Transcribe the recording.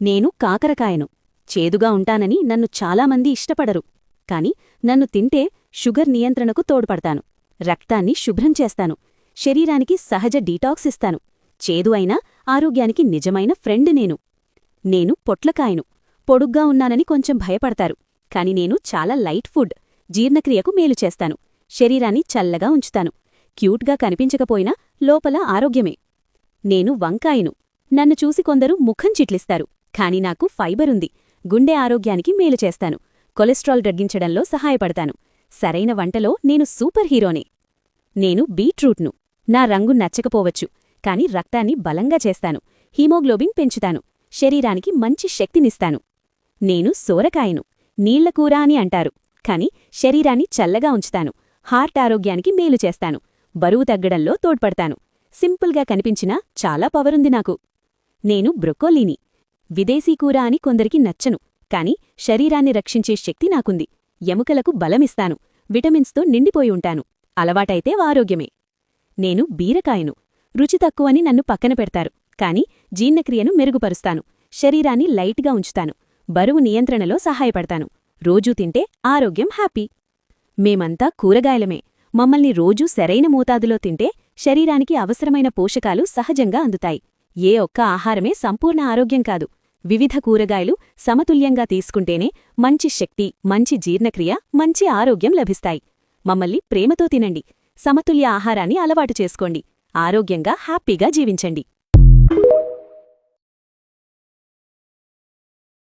నేను కాకరకాయను. చేదుగా ఉంటానని నన్ను చాలామంది ఇష్టపడరు. కాని నన్ను తింటే షుగర్ నియంత్రణకు తోడ్పడతాను. రక్తాన్ని శుభ్రం చేస్తాను. శరీరానికి సహజ డీటాక్స్ ఇస్తాను. చేదు అయినా ఆరోగ్యానికి నిజమైన ఫ్రెండ్ నేను. నేను పొట్లకాయను. పొడుగ్గా ఉన్నానని కొంచెం భయపడతారు. కాని నేను చాలా లైట్ ఫుడ్. జీర్ణక్రియకు మేలు చేస్తాను. శరీరాన్ని చల్లగా ఉంచుతాను. క్యూట్గా కనిపించకపోయినా లోపల ఆరోగ్యమే. నేను వంకాయను. నన్ను చూసి కొందరు ముఖం చిట్లిస్తారు. కాని నాకు ఫైబరుంది. గుండె ఆరోగ్యానికి మేలు చేస్తాను. కొలెస్ట్రాల్ తగ్గించడంలో సహాయపడతాను. సరైన వంటలో నేను సూపర్ హీరోనే. నేను బీట్రూట్ను. నా రంగు నచ్చకపోవచ్చు. కాని రక్తాన్ని బలంగా చేస్తాను. హీమోగ్లోబిన్ పెంచుతాను. శరీరానికి మంచి శక్తినిస్తాను. నేను సోరకాయను. నీళ్లకూర అని అంటారు. కాని శరీరాన్ని చల్లగా ఉంచుతాను. హార్ట్ ఆరోగ్యానికి మేలు చేస్తాను. బరువు తగ్గడంలో తోడ్పడతాను. సింపుల్గా కనిపించినా చాలా పవరుంది నాకు. నేను బ్రొకోలీని. విదేశీ కూర అని కొందరికి నచ్చను. కాని శరీరాన్ని రక్షించే శక్తి నాకుంది. ఎముకలకు బలమిస్తాను. విటమిన్స్తో నిండిపోయి ఉంటాను. అలవాటైతే ఆరోగ్యమే. నేను బీరకాయను. రుచి తక్కువని నన్ను పక్కన పెడతారు. కాని జీర్ణక్రియను మెరుగుపరుస్తాను. శరీరాన్ని లైట్గా ఉంచుతాను. బరువు నియంత్రణలో సహాయపడతాను. రోజూ తింటే ఆరోగ్యం హ్యాపీ. మేమంతా కూరగాయలమే. మమ్మల్ని రోజూ సరైన మోతాదులో తింటే శరీరానికి అవసరమైన పోషకాలు సహజంగా అందుతాయి. ఏ ఒక్క ఆహారమే సంపూర్ణ ఆరోగ్యం కాదు. వివిధ కూరగాయలు సమతుల్యంగా తీసుకుంటేనే మంచి శక్తి, మంచి జీర్ణక్రియ, మంచి ఆరోగ్యం లభిస్తాయి. మమ్మల్ని ప్రేమతో తినండి. సమతుల్య ఆహారాన్ని అలవాటు చేసుకోండి. ఆరోగ్యంగా హ్యాపీగా జీవించండి.